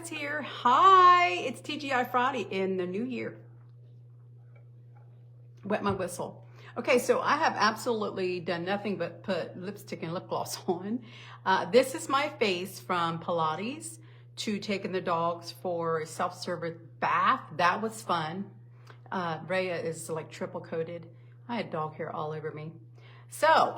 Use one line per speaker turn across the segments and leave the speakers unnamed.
Products here. Hi, it's TGI Friday in the new year. Wet my whistle. Okay, so I have absolutely done nothing but put lipstick and lip gloss on. This is my face from Pilates to taking the dogs for a self-service bath. That was fun. Rhea is like triple coated. I had dog hair all over me. So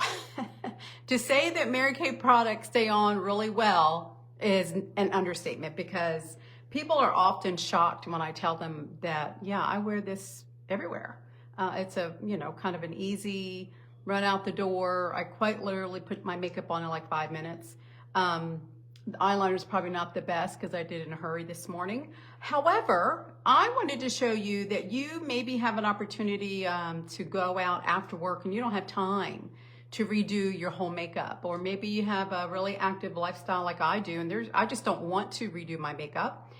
to say that Mary Kay products stay on really well is an understatement, because people are often shocked when I tell them that, yeah, I wear this everywhere. It's a, kind of an easy run out the door. I quite literally put my makeup on in like 5 minutes. The eyeliner is probably not the best because I did it in a hurry this morning. However, I wanted to show you that you maybe have an opportunity to go out after work and you don't have time to redo your whole makeup, or maybe you have a really active lifestyle like I do, and I just don't want to redo my makeup.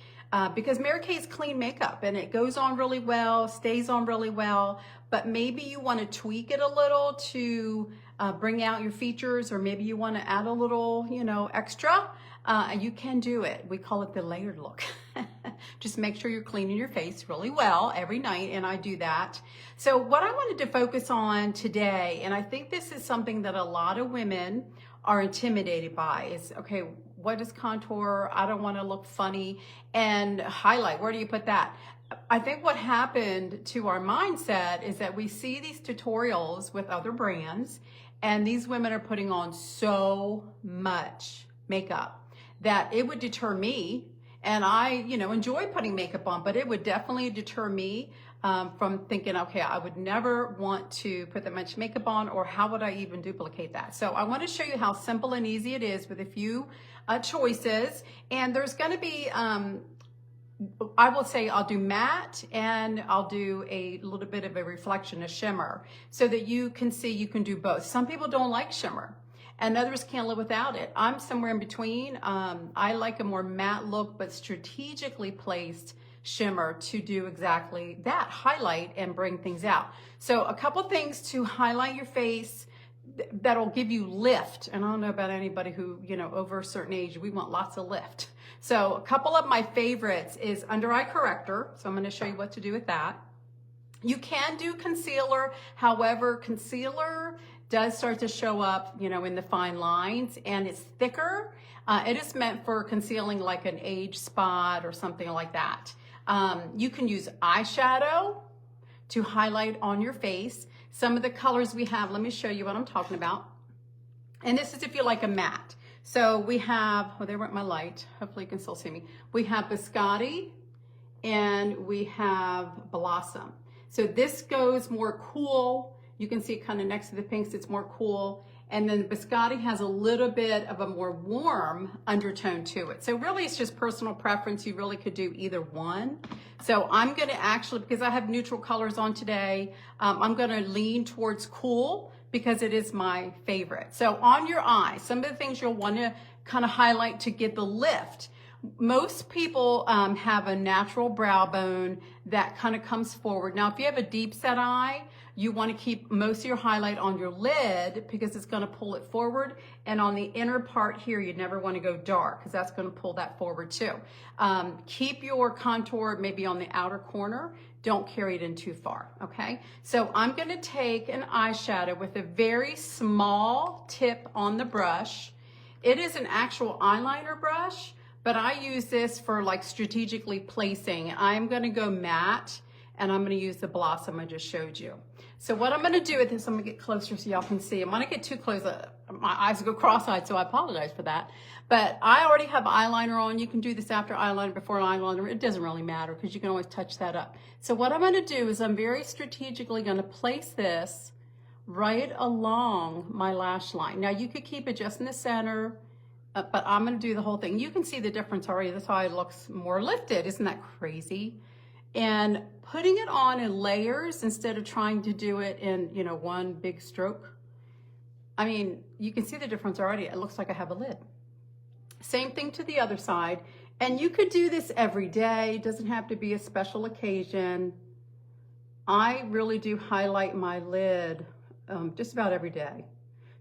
Because Mary Kay is clean makeup and it goes on really well, stays on really well, but maybe you want to tweak it a little to bring out your features, or maybe you want to add a little, extra. You can do it. We call it the layered look. Just make sure you're cleaning your face really well every night, and I do that. So what I wanted to focus on today, and I think this is something that a lot of women are intimidated by, is, okay, what is contour? I don't want to look funny. And highlight, where do you put that? I think what happened to our mindset is that we see these tutorials with other brands, and these women are putting on so much makeup that it would deter me. And I, enjoy putting makeup on, but it would definitely deter me from thinking, okay, I would never want to put that much makeup on, or how would I even duplicate that? So I want to show you how simple and easy it is with a few choices. And there's going to be, I will say I'll do matte and I'll do a little bit of a reflection, a shimmer, so that you can see you can do both. Some people don't like shimmer and others can't live without it. I'm somewhere in between. I like a more matte look, but strategically placed shimmer to do exactly that, highlight and bring things out. So a couple things to highlight your face that'll give you lift. And I don't know about anybody who, over a certain age, we want lots of lift. So a couple of my favorites is under eye corrector. So I'm going to show you what to do with that. You can do concealer. However, concealer does start to show up, in the fine lines, and it's thicker. It is meant for concealing like an age spot or something like that. You can use eyeshadow to highlight on your face. Some of the colors we have, let me show you what I'm talking about. And this is if you like a matte. So we have, oh, there went my light. Hopefully you can still see me. We have Biscotti and we have Blossom. So this goes more cool. You can see kind of next to the pinks, it's more cool. And then Biscotti has a little bit of a more warm undertone to it. So really it's just personal preference. You really could do either one. So I'm gonna actually, because I have neutral colors on today, I'm gonna lean towards cool because it is my favorite. So on your eye, some of the things you'll wanna kind of highlight to get the lift. Most people have a natural brow bone that kind of comes forward. Now, if you have a deep set eye, you want to keep most of your highlight on your lid because it's going to pull it forward. And on the inner part here, you never want to go dark because that's going to pull that forward too. Keep your contour maybe on the outer corner. Don't carry it in too far, okay? So I'm going to take an eyeshadow with a very small tip on the brush. It is an actual eyeliner brush, but I use this for like strategically placing. I'm gonna go matte, and I'm gonna use the Blossom I just showed you. So what I'm gonna do with this, I'm gonna get closer so y'all can see. I'm gonna get too close, my eyes go cross-eyed, so I apologize for that. But I already have eyeliner on. You can do this after eyeliner, before eyeliner. It doesn't really matter because you can always touch that up. So what I'm gonna do is I'm very strategically gonna place this right along my lash line. Now you could keep it just in the center, but I'm going to do the whole thing. You can see the difference already. That's how it looks more lifted. Isn't that crazy? And putting it on in layers instead of trying to do it in, one big stroke. I mean, you can see the difference already. It looks like I have a lid. Same thing to the other side. And you could do this every day. It doesn't have to be a special occasion. I really do highlight my lid just about every day.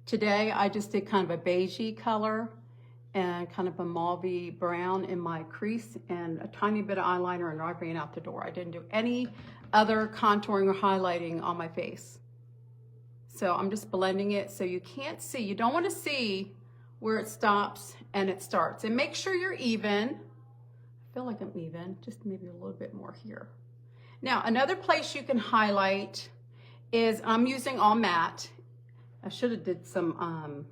Today, I just did kind of a beigey color. and kind of a mauve brown in my crease and a tiny bit of eyeliner, and I ran out the door. I didn't do any other contouring or highlighting on my face. So I'm just blending it so you can't see. You don't want to see where it stops and it starts. And make sure you're even. I feel like I'm even, just maybe a little bit more here. Now, another place you can highlight is, I'm using all matte. I should have did some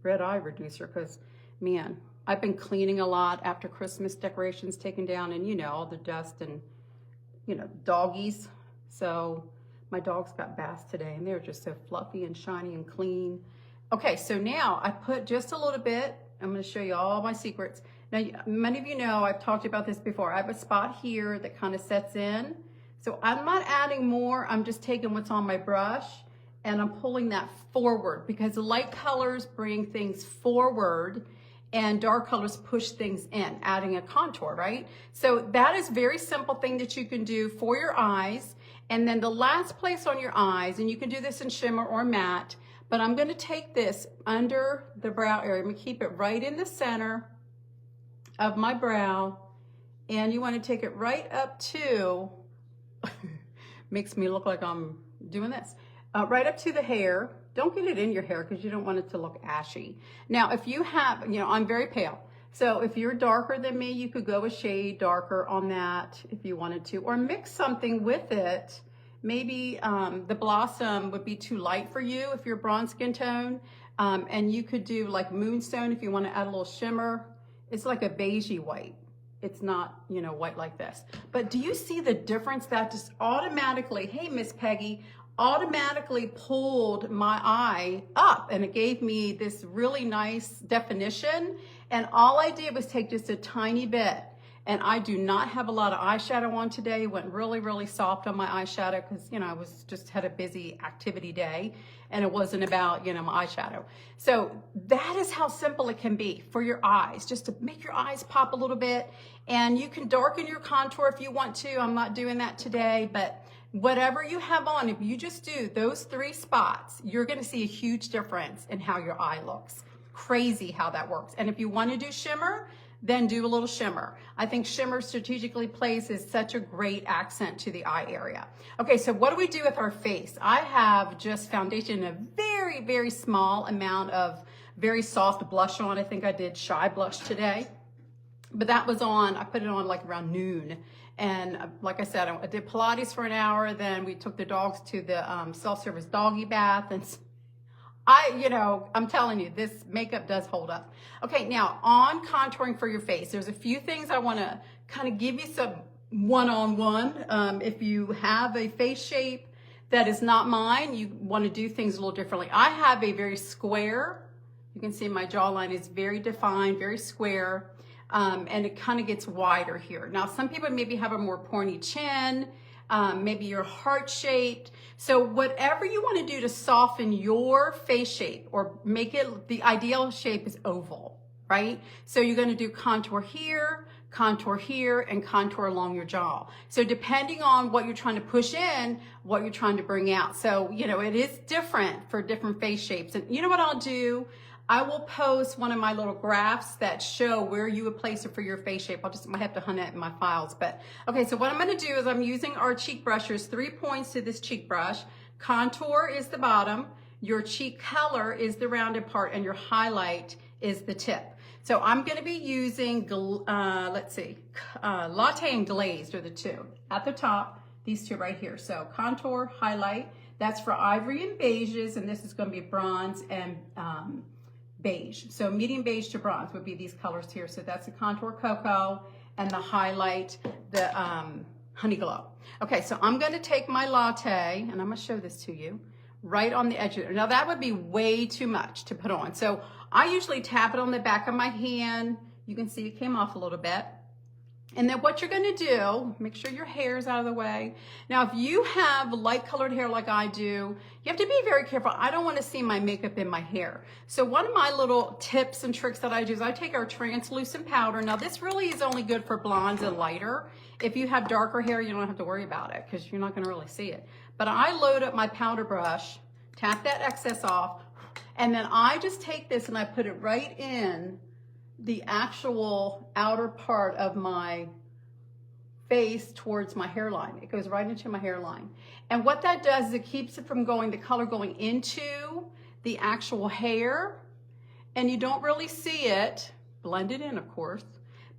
red eye reducer because, man, I've been cleaning a lot after Christmas decorations taken down, and you know, all the dust and, you know, doggies. So my dogs got baths today and they're just so fluffy and shiny and clean. Okay, so now I put just a little bit. I'm going to show you all my secrets. Now, many of you know, I've talked about this before. I have a spot here that kind of sets in. So I'm not adding more. I'm just taking what's on my brush and I'm pulling that forward, because light colors bring things forward and dark colors push things in, adding a contour, right? So that is a very simple thing that you can do for your eyes. And then the last place on your eyes, and you can do this in shimmer or matte, but I'm gonna take this under the brow area. I'm gonna keep it right in the center of my brow, and you wanna take it right up to, makes me look like I'm doing this, right up to the hair. Don't get it in your hair because you don't want it to look ashy. Now, if you have, you know, I'm very pale. So if you're darker than me, you could go a shade darker on that if you wanted to, or mix something with it. Maybe the Blossom would be too light for you if you're bronze skin tone. And you could do like Moonstone if you want to add a little shimmer. It's like a beigey white. It's not, you know, white like this. But do you see the difference? That just automatically, hey, Miss Peggy, automatically pulled my eye up, and it gave me this really nice definition. And all I did was take just a tiny bit, and I do not have a lot of eyeshadow on today. Went really, really soft on my eyeshadow because, you know, I was just had a busy activity day and it wasn't about, you know, my eyeshadow. So that is how simple it can be for your eyes, just to make your eyes pop a little bit. And you can darken your contour if you want to. I'm not doing that today, but whatever you have on, if you just do those 3 spots, you're gonna see a huge difference in how your eye looks. Crazy how that works. And if you wanna do shimmer, then do a little shimmer. I think shimmer strategically placed is such a great accent to the eye area. Okay, so what do we do with our face? I have just foundation, a very, very small amount of very soft blush on. I think I did Shy Blush today, but that was on, I put it on like around noon. And like I said, I did Pilates for an hour. Then we took the dogs to the self-service doggy bath. And you know, I'm telling you, this makeup does hold up. Okay, now on contouring for your face, there's a few things I want to kind of give you some one-on-one. If you have a face shape that is not mine, you want to do things a little differently. I have a very square, you can see my jawline is very defined, very square. And it kind of gets wider here. Now, some people maybe have a more pointy chin, maybe you're heart-shaped. So whatever you want to do to soften your face shape or make it, the ideal shape is oval, right? So you're going to do contour here, and contour along your jaw. So depending on what you're trying to push in, what you're trying to bring out. So, you know, it is different for different face shapes. And you know what I'll do? I will post one of my little graphs that show where you would place it for your face shape. I have to hunt it in my files. But okay, so what I'm gonna do is I'm using our cheek brush. There's 3 points to this cheek brush. Contour is the bottom, your cheek color is the rounded part, and your highlight is the tip. So I'm gonna be using, Latte and Glazed are the 2. At the top, these 2 right here. So contour, highlight, that's for ivory and beiges, and this is gonna be bronze and beige. So medium beige to bronze would be these colors here. So that's the contour cocoa, and the highlight, the honey glow. Okay, so I'm going to take my latte, and I'm going to show this to you, right on the edge of it. Now that would be way too much to put on. So I usually tap it on the back of my hand. You can see it came off a little bit. And then what you're gonna do, make sure your hair is out of the way. Now, if you have light colored hair like I do, you have to be very careful. I don't wanna see my makeup in my hair. So one of my little tips and tricks that I do is I take our translucent powder. Now this really is only good for blondes and lighter. If you have darker hair, you don't have to worry about it because you're not gonna really see it. But I load up my powder brush, tap that excess off, and then I just take this and I put it right in the actual outer part of my face towards my hairline. It goes right into my hairline. And what that does is it keeps it from going, the color going into the actual hair, and you don't really see it, blended in of course,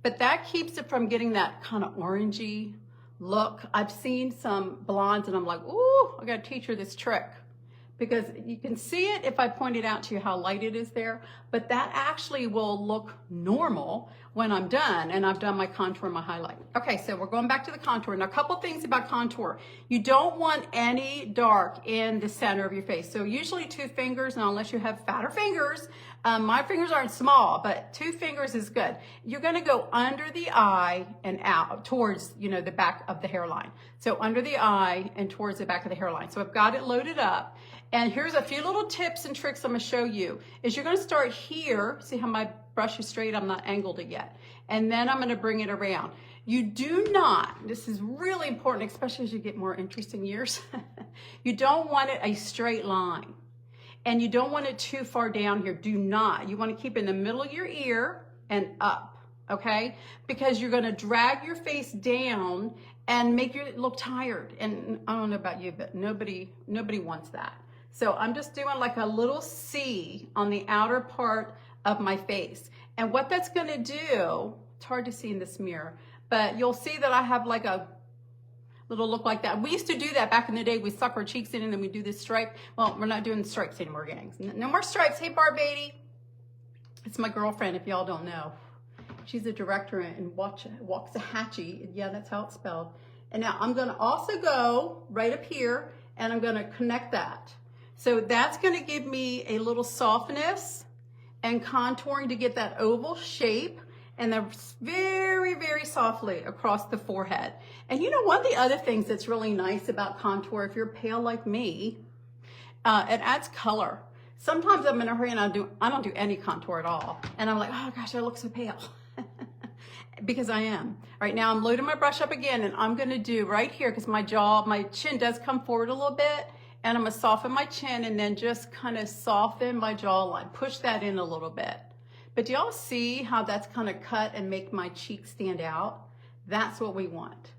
but that keeps it from getting that kind of orangey look. I've seen some blondes and I'm like, ooh, I gotta teach her this trick. Because you can see it if I pointed out to you how light it is there, but that actually will look normal when I'm done and I've done my contour and my highlight. Okay, so we're going back to the contour. Now, a couple things about contour. You don't want any dark in the center of your face. So usually 2 fingers, now unless you have fatter fingers, my fingers aren't small, but 2 fingers is good. You're gonna go under the eye and out towards, you know, the back of the hairline. So under the eye and towards the back of the hairline. So I've got it loaded up. And here's a few little tips and tricks I'm gonna show you. Is you're gonna start here, see how my brush is straight, I'm not angled it yet. And then I'm gonna bring it around. You do not, this is really important, especially as you get more interesting years, you don't want it a straight line. And you don't want it too far down here, do not. You wanna keep it in the middle of your ear and up, okay? Because you're gonna drag your face down and make you look tired. And I don't know about you, but nobody wants that. So I'm just doing like a little C on the outer part of my face. And what that's gonna do, it's hard to see in this mirror, but you'll see that I have like a little look like that. We used to do that back in the day. We suck our cheeks in and then we do this stripe. Well, we're not doing stripes anymore, gangs. No more stripes. Hey, Barbady. It's my girlfriend, if y'all don't know. She's a director in Waxahachie. Yeah, that's how it's spelled. And now I'm gonna also go right up here and I'm gonna connect that. So that's gonna give me a little softness and contouring to get that oval shape, and then very, very softly across the forehead. And you know, one of the other things that's really nice about contour, if you're pale like me, it adds color. Sometimes I'm in a hurry and I don't do any contour at all. And I'm like, oh gosh, I look so pale. Because I am. All right, now I'm loading my brush up again and I'm gonna do right here, because my chin does come forward a little bit, and I'm gonna soften my chin and then just kind of soften my jawline, push that in a little bit. But do y'all see how that's kind of cut and make my cheek stand out? That's what we want.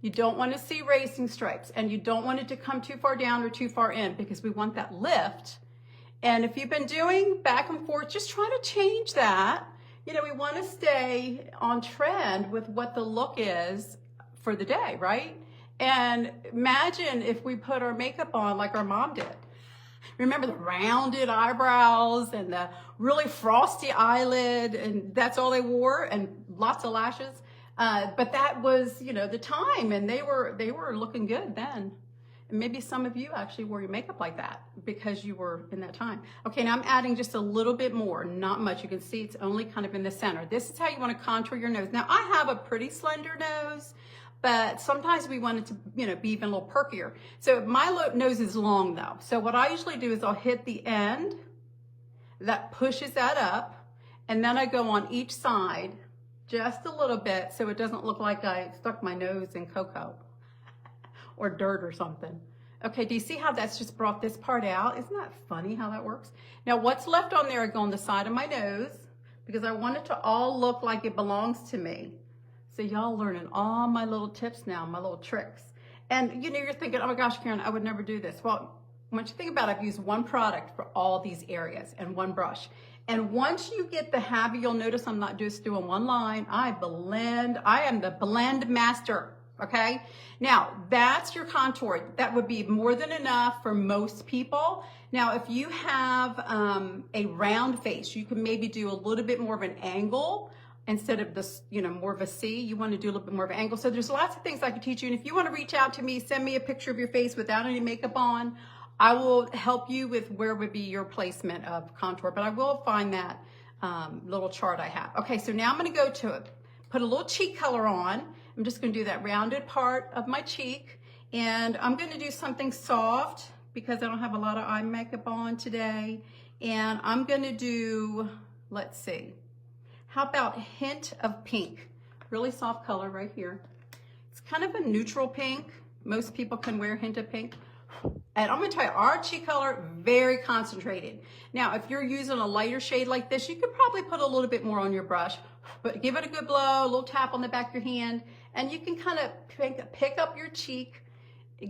You don't want to see racing stripes, and you don't want it to come too far down or too far in, because we want that lift. And if you've been doing back and forth, just try to change that. You know, we want to stay on trend with what the look is for the day, right? And imagine if we put our makeup on like our mom did. Remember the rounded eyebrows and the really frosty eyelid, and that's all they wore, and lots of lashes. But that was, you know, the time, and they were looking good then. And maybe some of you actually wore your makeup like that because you were in that time. Okay, now I'm adding just a little bit more, not much. You can see it's only kind of in the center. This is how you want to contour your nose. Now, I have a pretty slender nose, but sometimes we want it to, you know, be even a little perkier. So my nose is long though. So what I usually do is I'll hit the end, that pushes that up, and then I go on each side just a little bit so it doesn't look like I stuck my nose in cocoa or dirt or something. Okay, do you see how that's just brought this part out? Isn't that funny how that works? Now what's left on there, I go on the side of my nose because I want it to all look like it belongs to me. So y'all learning all my little tips now, my little tricks. And you know, you're thinking, oh my gosh, Karen, I would never do this. Well, once you think about it, I've used one product for all these areas and one brush. And once you get the habit, you'll notice I'm not just doing one line. I am the blend master, okay? Now, that's your contour. That would be more than enough for most people. Now, if you have a round face, you can maybe do a little bit more of an angle. Instead of this, you know, more of a C, you want to do a little bit more of an angle. So there's lots of things I can teach you. And if you want to reach out to me, send me a picture of your face without any makeup on. I will help you with where would be your placement of contour, but I will find that little chart I have. Okay, so now I'm going to go to put a little cheek color on. I'm just going to do that rounded part of my cheek. And I'm going to do something soft because I don't have a lot of eye makeup on today. And I'm going to do, let's see. How about a hint of pink? Really soft color right here. It's kind of a neutral pink. Most people can wear a hint of pink. And I'm gonna tell you, our cheek color, very concentrated. Now, if you're using a lighter shade like this, you could probably put a little bit more on your brush, but give it a good blow, a little tap on the back of your hand, and you can kind of pick up your cheek,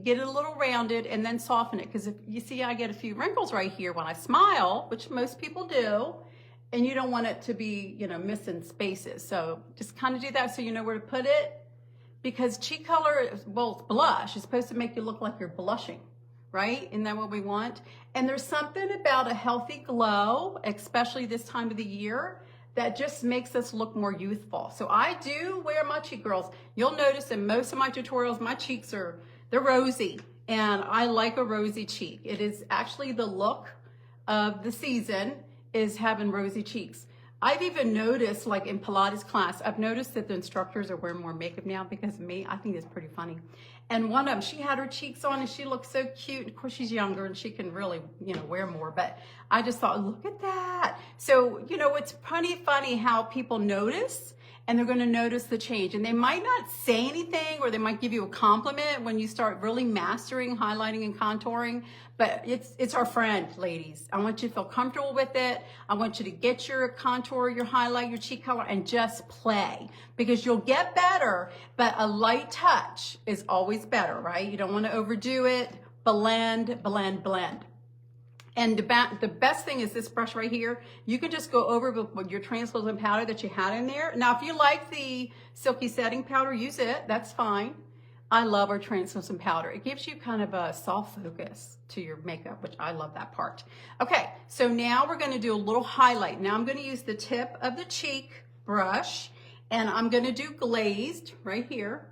get it a little rounded, and then soften it. Because if you see, I get a few wrinkles right here when I smile, which most people do, and you don't want it to be, you know, missing spaces. So just kind of do that so you know where to put it. Because cheek color, well, it's blush, it's supposed to make you look like you're blushing, right? Isn't that what we want? And there's something about a healthy glow, especially this time of the year, that just makes us look more youthful. So I do wear my cheek girls. You'll notice in most of my tutorials, my cheeks they're rosy, and I like a rosy cheek. It is actually the look of the season, is having rosy cheeks. I've even noticed, like in Pilates class, I've noticed that the instructors are wearing more makeup now because of me. I think it's pretty funny. And one of them, she had her cheeks on and she looked so cute. Of course, she's younger and she can really, you know, wear more. But I just thought, look at that. So, you know, it's pretty funny how people notice, and they're going to notice the change. And they might not say anything, or they might give you a compliment when you start really mastering highlighting and contouring. But it's our friend, ladies. I want you to feel comfortable with it. I want you to get your contour, your highlight, your cheek color, and just play, because you'll get better. But a light touch is always better, right? You don't want to overdo it. Blend, blend, blend. And the best thing is this brush right here. You can just go over with your translucent powder that you had in there. Now, if you like the silky setting powder, use it. That's fine. I love our translucent powder. It gives you kind of a soft focus to your makeup, which I love that part. Okay, so now we're gonna do a little highlight. Now I'm gonna use the tip of the cheek brush, and I'm gonna do glazed right here.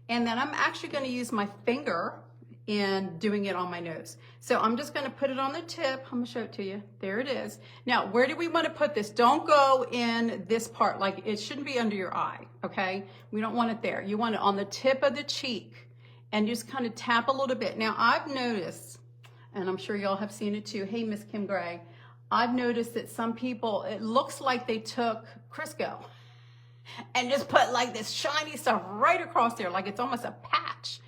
And then I'm actually gonna use my finger in doing it on my nose. So I'm just gonna put it on the tip. I'm gonna show it to you. There it is. Now, where do we wanna put this? Don't go in this part, like it shouldn't be under your eye, okay? We don't want it there. You want it on the tip of the cheek, and just kind of tap a little bit. Now, I've noticed, and I'm sure y'all have seen it too. Hey, Miss Kim Gray. I've noticed that some people, it looks like they took Crisco and just put like this shiny stuff right across there, like it's almost a patch.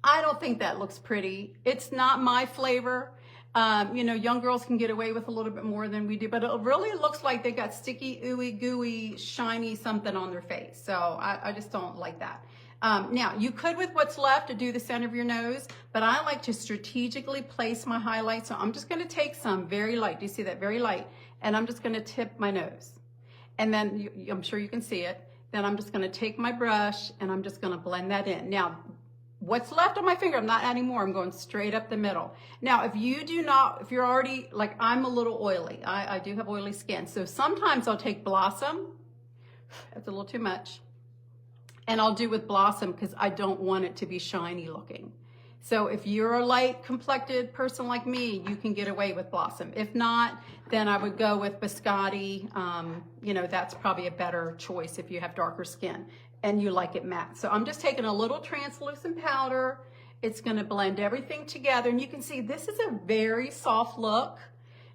I don't think that looks pretty. It's not my flavor. You know, young girls can get away with a little bit more than we do, but it really looks like they got sticky, ooey, gooey, shiny something on their face. So I just don't like that. Now, you could, with what's left, to do the center of your nose, but I like to strategically place my highlight. So I'm just gonna take some very light. Do you see that? Very light. And I'm just gonna tip my nose. And then, I'm sure you can see it. Then I'm just gonna take my brush and I'm just gonna blend that in. Now, what's left on my finger, I'm not adding more. I'm going straight up the middle. Now, if you're already, like I'm a little oily. I do have oily skin. So sometimes I'll take Blossom. That's a little too much. And I'll do with Blossom because I don't want it to be shiny looking. So if you're a light complected person like me, you can get away with Blossom. If not, then I would go with Biscotti. You know, that's probably a better choice if you have darker skin and you like it matte. So I'm just taking a little translucent powder. It's gonna blend everything together. And you can see this is a very soft look.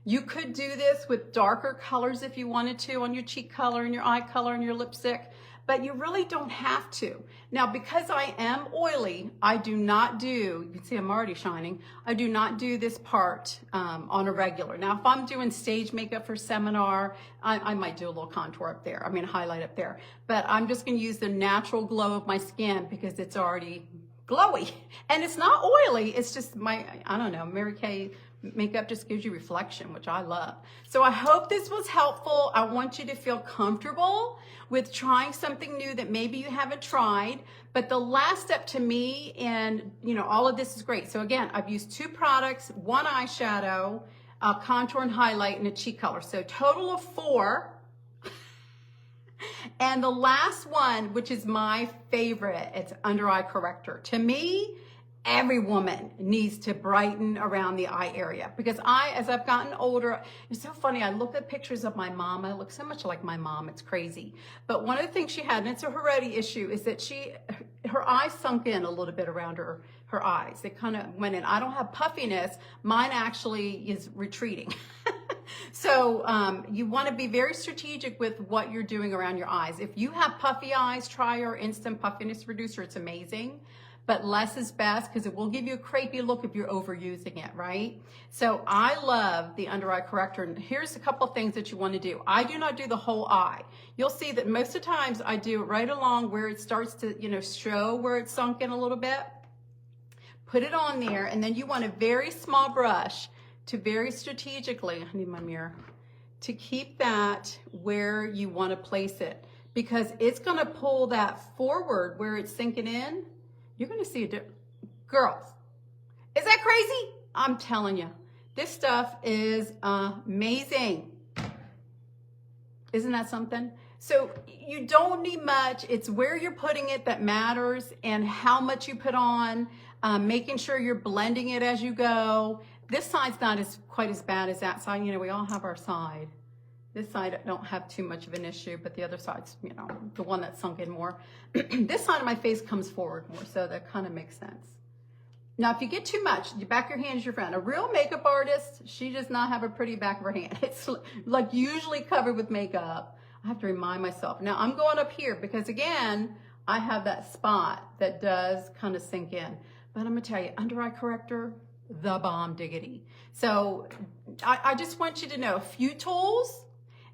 You could do this with darker colors if you wanted to on your cheek color and your eye color and your lipstick, but you really don't have to. Now, because I am oily, I do not do, you can see I'm already shining, I do not do this part on a regular. Now, if I'm doing stage makeup for seminar, I might do a little contour up there, highlight up there, but I'm just gonna use the natural glow of my skin because it's already glowy. And it's not oily, it's just I don't know, Mary Kay makeup just gives you reflection, which I love. So I hope this was helpful. I want you to feel comfortable with trying something new that maybe you haven't tried. But the last step to me, and all of this is great. So again, I've used 2 products, 1 eyeshadow, contour and highlight, and a cheek color. So total of 4. And the last one, which is my favorite, it's under eye corrector. To me, every woman needs to brighten around the eye area because as I've gotten older, it's so funny. I look at pictures of my mom. I look so much like my mom. It's crazy. But one of the things she had, and it's a heredity issue, is that her eyes sunk in a little bit around her eyes. They kind of went in. I don't have puffiness. Mine actually is retreating. So you want to be very strategic with what you're doing around your eyes. If you have puffy eyes, try our Instant Puffiness Reducer. It's amazing. but less is best because it will give you a crepey look if you're overusing it, right? So I love the under eye corrector. And here's a couple of things that you want to do. I do not do the whole eye. You'll see that most of the times I do it right along where it starts to, you know, show where it's sunk in a little bit. Put it on there, and then you want a very small brush to very strategically, I need my mirror, to keep that where you want to place it, because it's going to pull that forward where it's sinking in. You're going to see a difference. Girls, is that crazy? I'm telling you, this stuff is amazing. Isn't that something? So you don't need much. It's where you're putting it that matters, and how much you put on, making sure you're blending it as you go. This side's not quite as bad as that side. You know, we all have our side. This side I don't have too much of an issue, but the other side's, you know, the one that's sunk in more. This side of my face comes forward more, so that kind of makes sense. Now, if you get too much, your back of your hand is your friend. A real makeup artist, she does not have a pretty back of her hand. It's like usually covered with makeup. I have to remind myself. Now, I'm going up here because, again, I have that spot that does kind of sink in. But I'm going to tell you, under eye corrector, the bomb diggity. So I just want you to know a few tools.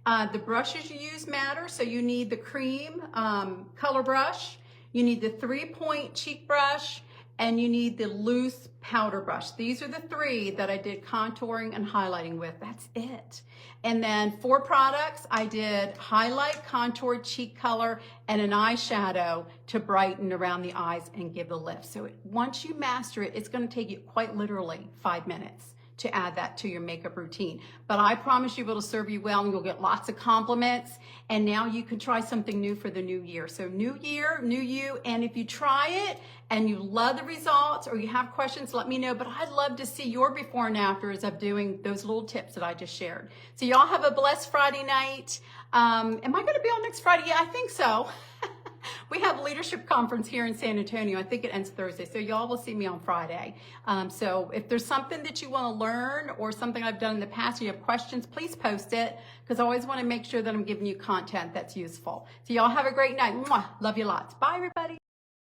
The brushes you use matter. So you need the cream color brush. You need the 3-point cheek brush. And you need the loose powder brush. These are the 3 that I did contouring and highlighting with. That's it. And then 4 products, I did highlight, contour, cheek color, and an eyeshadow to brighten around the eyes and give a lift. So once you master it, it's going to take you quite literally 5 minutes to add that to your makeup routine. But I promise you it'll serve you well, and you'll get lots of compliments. And now you can try something new for the new year. So new year, new you. And if you try it and you love the results or you have questions, let me know. But I'd love to see your before and afters of doing those little tips that I just shared. So y'all have a blessed Friday night. Am I going to be on next Friday? Yeah, I think so. We have a leadership conference here in San Antonio. I think it ends Thursday, so y'all will see me on Friday. So if there's something that you want to learn or something I've done in the past, or you have questions, please post it, because I always want to make sure that I'm giving you content that's useful. So y'all have a great night. Mwah. Love you lots. Bye, everybody.